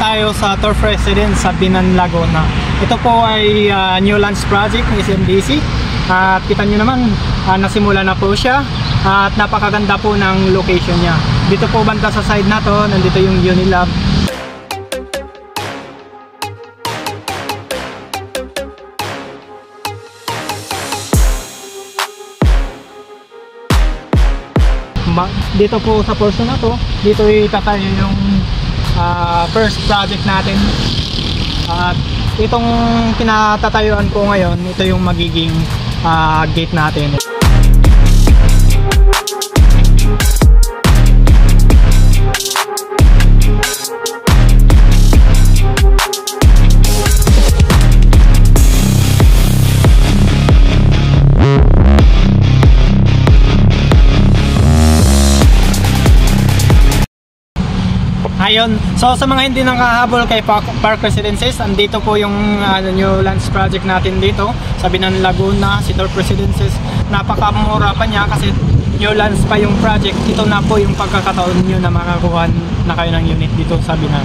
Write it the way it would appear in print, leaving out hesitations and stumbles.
tayo sa Turf Residence sa Binan, Laguna. Ito po ay new lands project ng SMDC. At kita nyo naman, nasimula na po siya at napakaganda po ng location niya. Dito po banda sa side na to, nandito yung Unilab. Dito po sa portion na to, dito itatayo yung first project natin. At itong kinatatayuan ko ngayon, ito yung magiging gate natin. Ayun, so sa mga hindi nakahabol kay Park Residences, andito po yung new lands project natin dito sa Binan, Laguna, si Turf Residences. Napakamura pa niya kasi new lands pa yung project. Ito na po yung pagkakataon nyo na makakuha na kayo ng unit dito sa Binan.